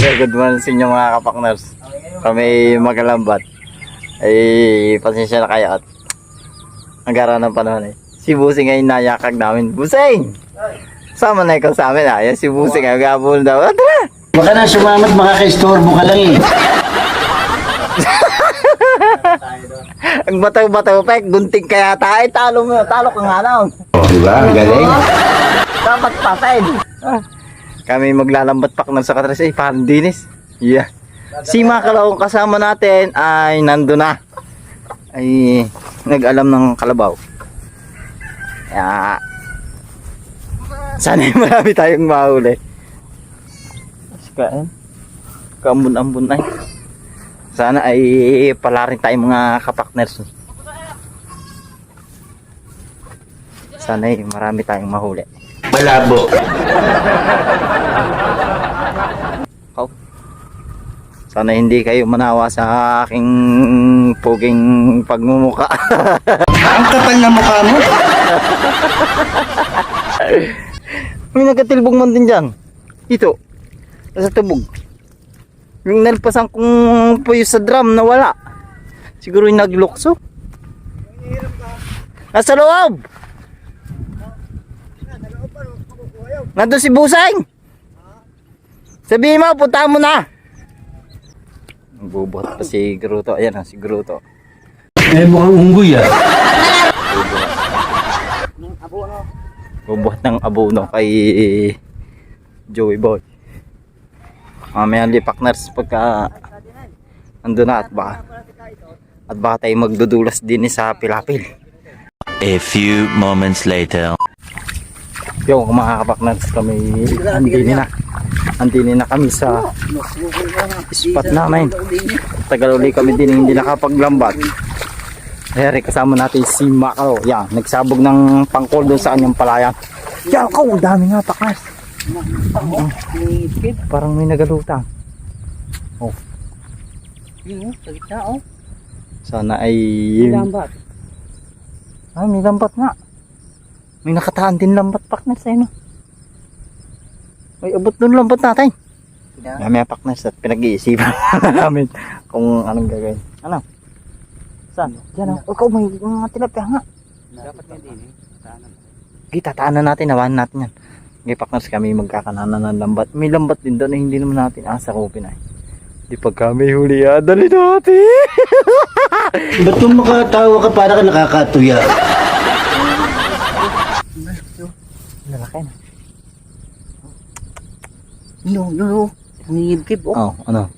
Good morning sa inyo mga kapakners. Kami magalambat. Ay, pasensya na kayo at nagkaroon ng panahon eh. Si Busing ay nayakag namin. Busing! Sama na ikaw sa amin ha. Yan si Busing ay gabol daw. Tara! Baka na sumamat, makaka-istorbo ka lang eh. Ang bataw-bataw pek, gunting kaya tayo. Talo ka nga lang. Oh, diba? Ang galing. Dapat patay. Kami maglalambat pakners sa Katras ay parang dinis. Yeah. Si Makalaw kasama natin ay nandun na. Ay nag-alam ng kalabaw. Kaya sana marami tayong mahuli. Kain. Kaambun-ambun ay. Sana ay pala rin tayong mga kapakners. Sana ay marami tayong mahuli. Malabo. Oh. Sana hindi kayo manawa sa aking puging pagmumuka. Ang kapal na mukha mo. May nagatilbog man din dyan. Ito. Sa tubog. Yung nalpasan kong puyo sa drum na wala. Siguro yung naglukso. Nasa loob. Nandun si Buseng. Sabihin mo, punta mo na. Bubuhat pa si Gruto. Ayan si Gruto. Eh, mukhang unggoy ah. Bubuhat ng abono kay Joey Boy. Mamaya partners pagka andun na at baka tayo magdudulas din sa pilapil. A few moments later. Yo mga kapakners, kami andini na kami sa spot namin. Tagal uli kami din hindi nakapaglambat. Heri kasama natin si Makalaw. Yan, nagsabog ng pangkol doon sa kanyang palayan. Yan ko, dami nga pakners. Parang may nagalutang. Oh. Sana ay Lambat. ay may lambat nga. May nakataan din lambat pakners eh no. May abot doon lambat natin. May pakners at pinag-iisipan namin kung anong gagawin. Ano? Saan? Diyan oh. Ikaw may mga tilapia nga. Dapat nga din eh. Tataanan natin, nawahan natin yan. Ngayon partners kami magkakananan ng lambat. May lambat din doon na hindi naman natin asakupin ay. Di pagka may huli dali natin. Ba't kung makatawa ka para ka nakakatuya? Lalaki na. No. Nangibkip oh. Oh, ano?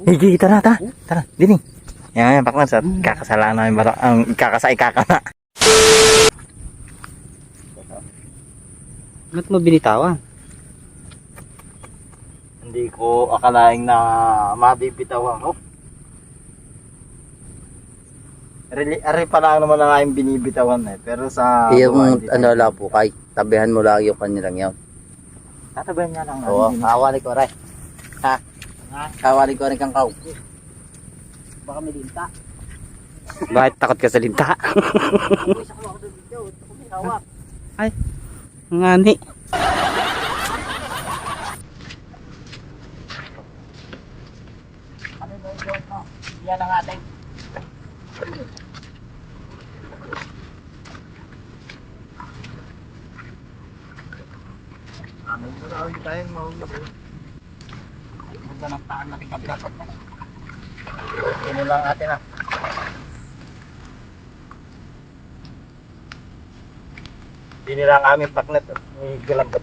Higi kita na, tara, dini. Yan, partners at kakasalaan namin ang ikakana. Ba't mo binitawan? Hindi ko akalaing na mabibitawan ko. Ari pa lang naman ang aking binibitawan eh. Pero sa... Yung ano lang po kay, tabihan mo lang yung kanilang yun. Tatabayan niya lang. Oo, hawali ko rin. Ha? Hawali ko rin kang kaw. Baka may linta. Bakit takot ka sa linta? Ay, ngani. Yan ang ating. Marami tayong mahuli. Punta ng taan natin kabila. Ini lang atin ah. Ini lang aming paknet at may galambat.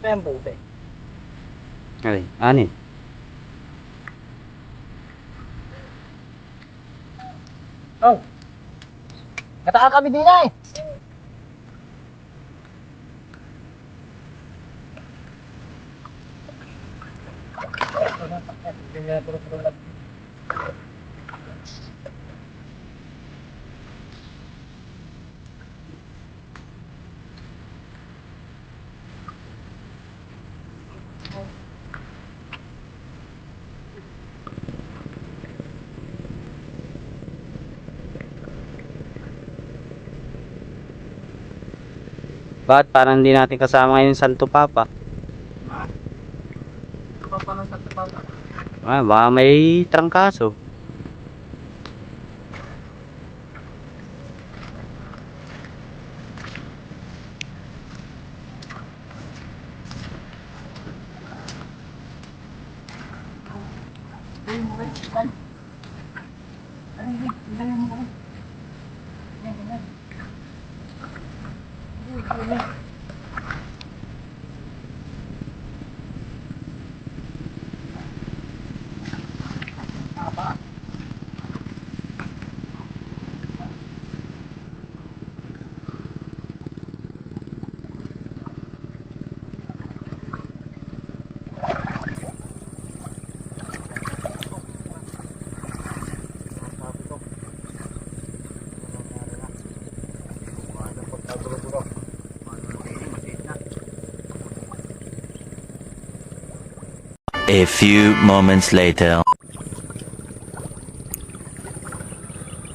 Tempo eh. Ay, anin. Oh. Kataka kami din eh. Bakit parang hindi natin kasama ngayon yung Santo Papa? Ah, baka may trangkaso. A few moments later.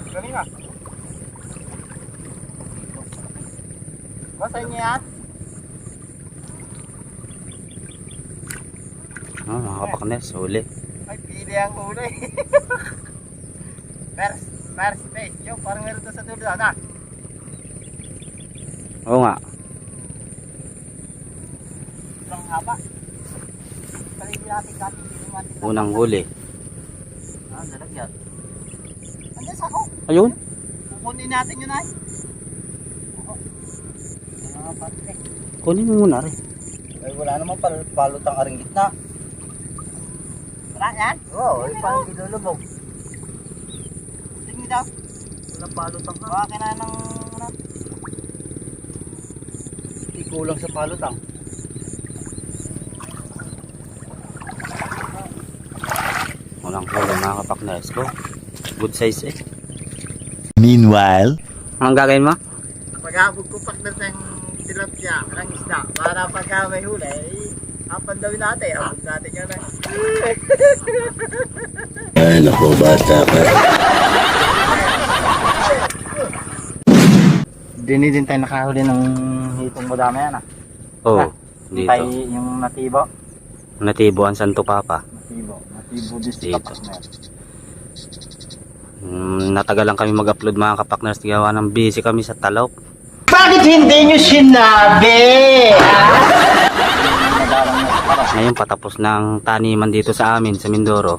Galing ah. Basta niya yan? Ah, mga kapaknes, huli. Ay, pili ang ulo eh. First space. Yung parang meron doon sa dulo na. Oo nga. Ang haba. Paligid natin natin. Unang huli. Ah, nalagyan. Andiyan sa ako. Ayun. Kukunin natin yun ay. Oo. Mga pati. Kunin mo muna rin. Ay, wala naman palutang aring gitna. Wala yan? Oo, ay parang dilulubog. Tingin daw. Walang palutang ka. Baka na ng ano? Hindi kulang sa palutang. Unang huli mga kapaknes ko. Good size eh. Meanwhile, Anong gagawin mo? Pag-abog ko pakdas ng tilapia, ng isda, para pagka may huli, apan daw natin, abog natin yan eh. Ay, naku, bata ka. Din tayo nakahuli ng hitong madami yan ah. Oo. Tayo Dito. yung natibo. Natibo ang Santo Papa. Natibo dito Dito. kapakner. Natagal lang kami mag-upload mga kapakners. Gawa ng busy kami sa Talok. Bakit hindi nyo sinabi? Ngayon patapos ng taniman dito sa amin sa Mindoro.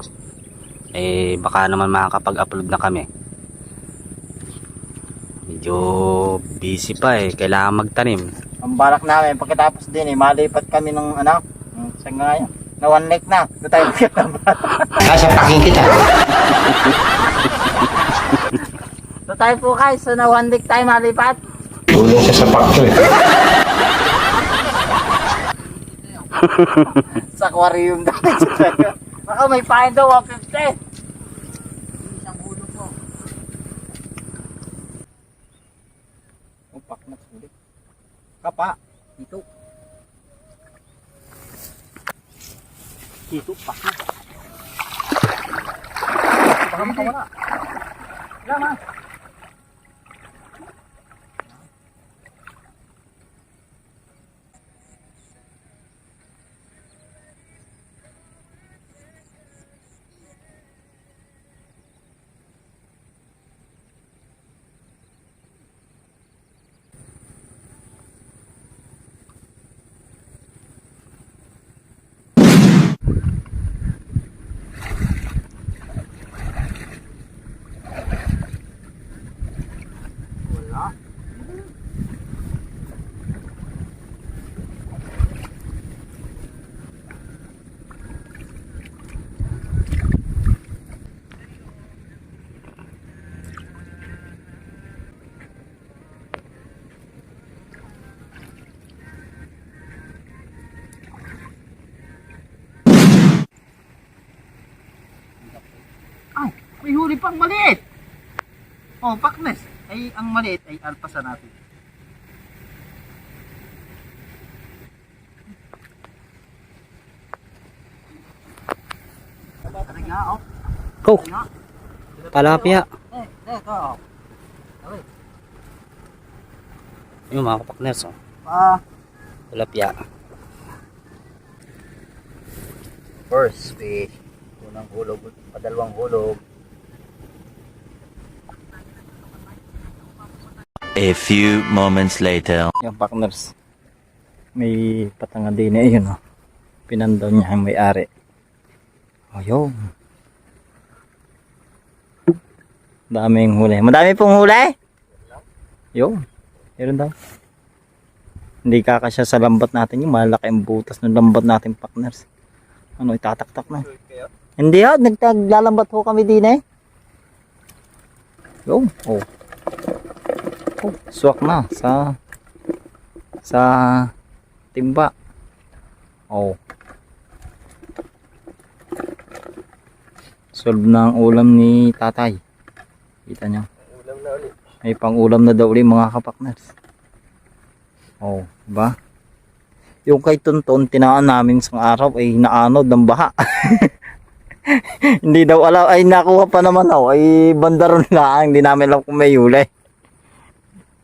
Eh baka naman makakapag-upload na kami. Medyo busy pa eh. Kailangan magtanim. Ang balak namin, pagkatapos din malipat kami ng ano, saan nga yun? Na one lake na. Doon tayo magkatabat. Kasapakin kita. Doon tayo po guys, so na one lake tayo malipat. Ulo sa sapak ko eh. Sa aquarium daw. Baka may pain daw, 150. Isang ulo po. Upak na sulit. Kapa, dito. Dito, pak na. Baka makawala. Wala ma. May huli pang maliit. Oh, paknes. Ay, ang maliit ay alpasan natin. Taringa, oh. Oh, talapia. Ito, oh. Yung mga kapakners oh. Tilapia. First fish. Unang hulog, padalawang hulog. A few moments later. Yung partners. May patanga din eh yun, oh. Pinandaw niya yung may-ari. Ayun. Daming huli. Madami pong huli. Yun. Meron daw. Hindi kakasya sa lambat natin yung malaki ang butas ng lambat natin, partners. Ano, itataktak na. Hindi ho, naglalambat ho kami din eh. Yun. Oh. Oh, swak na sa timba. Oh. Solve na ang ulam ni tatay. Kita niyo. Ulam na ulit. May pang-ulam na daw ulit mga kapakners. Oh, diba? Yung kay Tonton, tinaan namin isang araw ay naanod ng baha. Hindi daw alam, ay nakuha pa naman ako, ay bandaron lang, hindi namin alam kung may huli.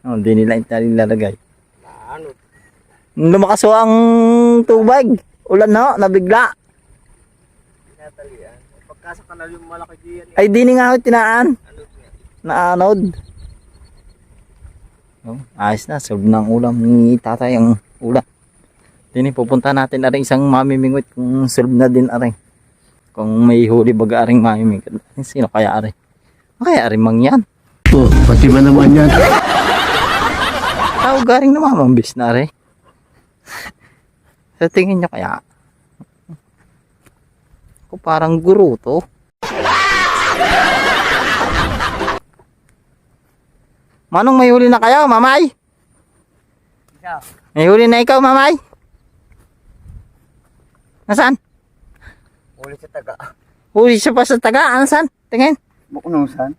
Oh, hindi nila ilalagay. Naanod. Lumakas ho ang tubig. Ulan na, nabigla. Tinatalian. Pagkasa ka na yung malaki diyan. Ay, di nga ho tinaan. Anod nga. Naanod. Oh, ayos na, solve na ang ulam ni tatay ang ulam. Dini, pupunta natin aring isang mamimingwit kung solve na din aring. Kung may huli baga aring mamimingwit. Sino kaya aring? Kaya aring mangyan. Oh, pati ba naman yan? Tao garing na mamambis na aring. Sa tingin nyo kaya? Ako parang guru to. Manong may huli na kayo, mamay? May huli na ikaw, mamay? Nasaan? Uli sa taga. Huli siya pa sa taga. Nasaan? Tingin. Buknusan.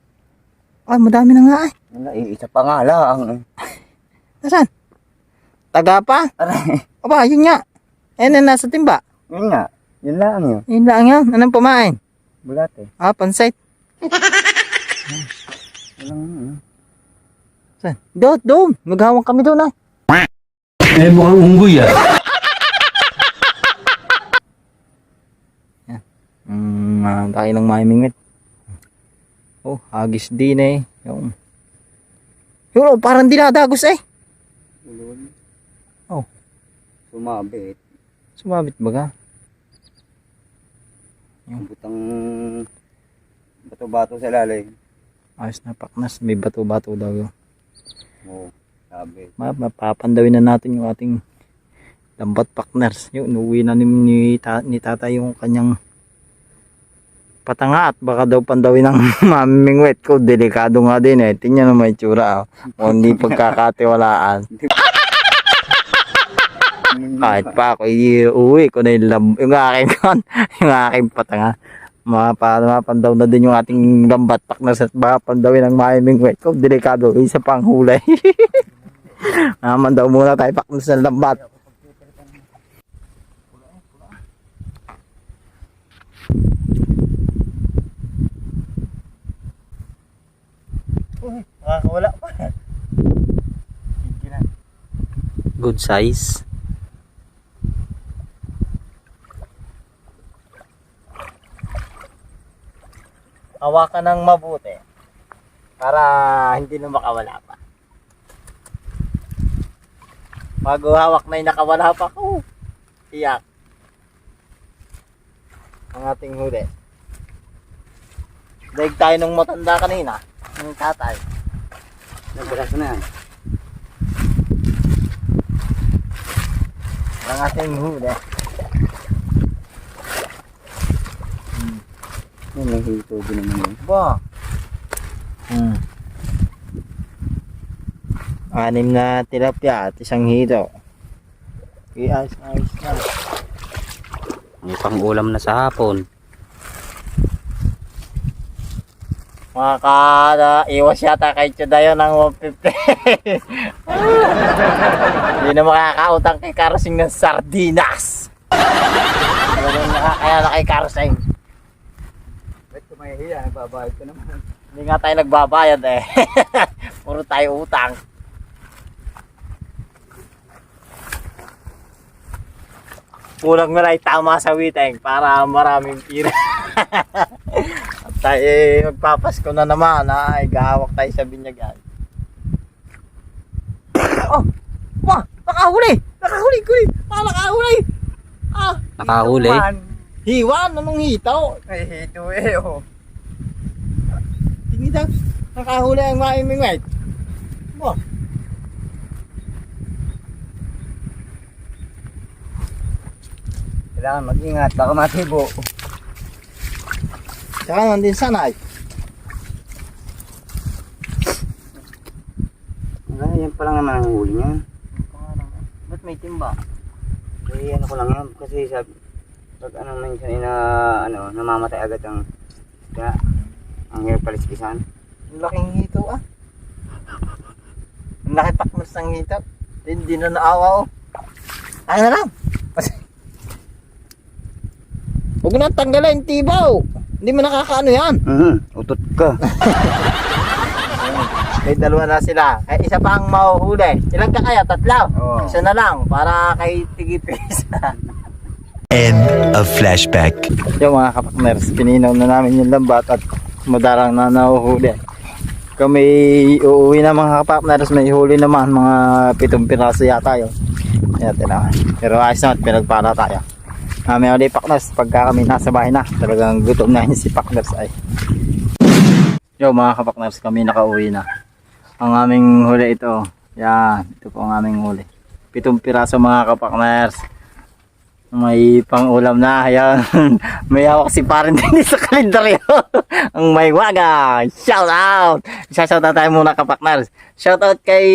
Ay, madami na nga ay. Wala, isa pa nga lang. Nasaan? Taga pa? Aray. Aba, yun nga. Ayan na nasa timba. Yun nga. Yun lang yun. Yun lang yan. Anong pamain? Bulate. Ah, pansait. Walang Saan? Doon. Maghawang kami doon ah. Eh, mukhang unggoy ah. Tayo ng mamimingwit. Oh, hagis din eh. Yung. Yun, oh, parang dinadagos eh. ulon. Oh. Sumabit. Sumabit baga. Butang bato-bato sa lalim. Ayos na paknas. May bato-bato daw yun. Oo, sabit. Mapapandawin na natin yung ating lambat partners. Yung inuwi na ni tatay yung kanyang patanga at baka daw pandawin ng mamimingwit ko. Delikado nga din eh. Tingnan naman yung tsura. O hindi pagkakatiwalaan. Kahit pa ako iuwi ko na yung aking patanga. Mapandaw na din yung ating lambat partners at baka pandawin ng mamimingwit ko. Delikado. Isa pang huli. Naman daw muna tayo partners ng lambat. Wala pa. Good size. Hawakan ng mabuti para hindi na makawala pa. Bago hawak na yung nakawala pa ko. Iyak. Ang ating huli. Daig tayo nung matanda kanina. Ng tatay. Nagbalas na yan. Ang ating huli. Yan, nahito din naman yun. Ba? Anim na tilapia at isang hito. Ayos na. May pang-ulam na sa hapon. Iwas yata kay Chudayo ng 150. Hindi na makakautang kay Karusing ng sardinas. Talagang nakakaya na kay Karusing. Ba't kumahihiya? Nagbabayad ko naman. Hindi nga tayo nagbabayad eh. Puro tayo utang. Kulang na lang tama sa witeng para maraming pira. At tayo magpapasko na naman. Ay, gahawak tayo sa binyagan. Oh! Wah! Nakahuli! Nakahuli! Nakahuli! Ah! Nakahuli? Hiwan! Anong hitaw? Ay, hito oh. Tingin daw. Nakahuli ang maiming white. Wah! Kailangan mag-ingat, baka matibo. Tsaka naman din sanay. Yan pa lang naman ang huli niyan. Ba't may timba? Eh, ano ko lang yan. Kasi sabi, pag ano minsan na, namamatay agad ang isda. Ang hirap palispisan. Ang laking hito ah. Ang laki pakmas ng hito. Hindi na naawa oh. Ay na lang. Huwag na tanggalin tibaw. Hindi mo nakakaano yan. Utot ka. May dalawa na sila. Ay, isa pa ang mahuhuli. Ilan ka kaya? Tatlo? Oo. Isa na lang para kay tigipis. End of flashback. Yung mga kapakners, pininaw na namin yung lambat at madarang na nahuhuli. Kung may uuwi na mga kapakners, may huli naman mga 7 piraso yata yun. Ayan, naman. Pero ayos naman, pinagpala tayo. May ulit pakners, pagka kami nasa bahay na, talagang gutom na yun si pakners ay. Yo mga kapakners, kami nakauwi na. Ang aming huli ito, yan, ito po ang aming huli. 7 piraso mga kapakners. May pang-ulam na, yan. May hawak si parang din sa kalendaryo. Ang may waga. Shout out! Shout out tayo muna kapakners. Shout out kay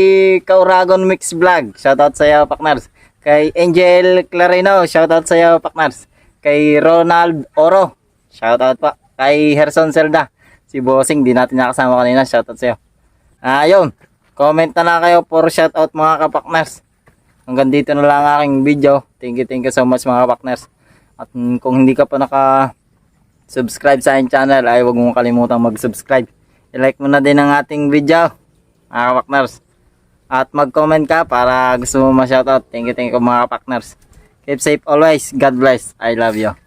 Kauragon Mix Vlog. Shout out sa iyo pakners. Kay Angel Clarino. Shout out sa iyo pakners. Kay Ronald Oro. Shout out pa. Kay Herson Zelda. Si Bossing, di natin nakasama kanina. Shout out sa iyo. Ayun. Comment na lang kayo for shout out mga kapakners. Hanggang dito na lang ang aking video. Thank you so much mga kapakners. At kung hindi ka pa naka-subscribe sa aking channel, ay huwag mong kalimutang mag-subscribe. I-like mo na din ang ating video mga kapakners. At mag-comment ka para gusto mo ma-shoutout. Thank you mga kapakners. Keep safe always. God bless. I love you.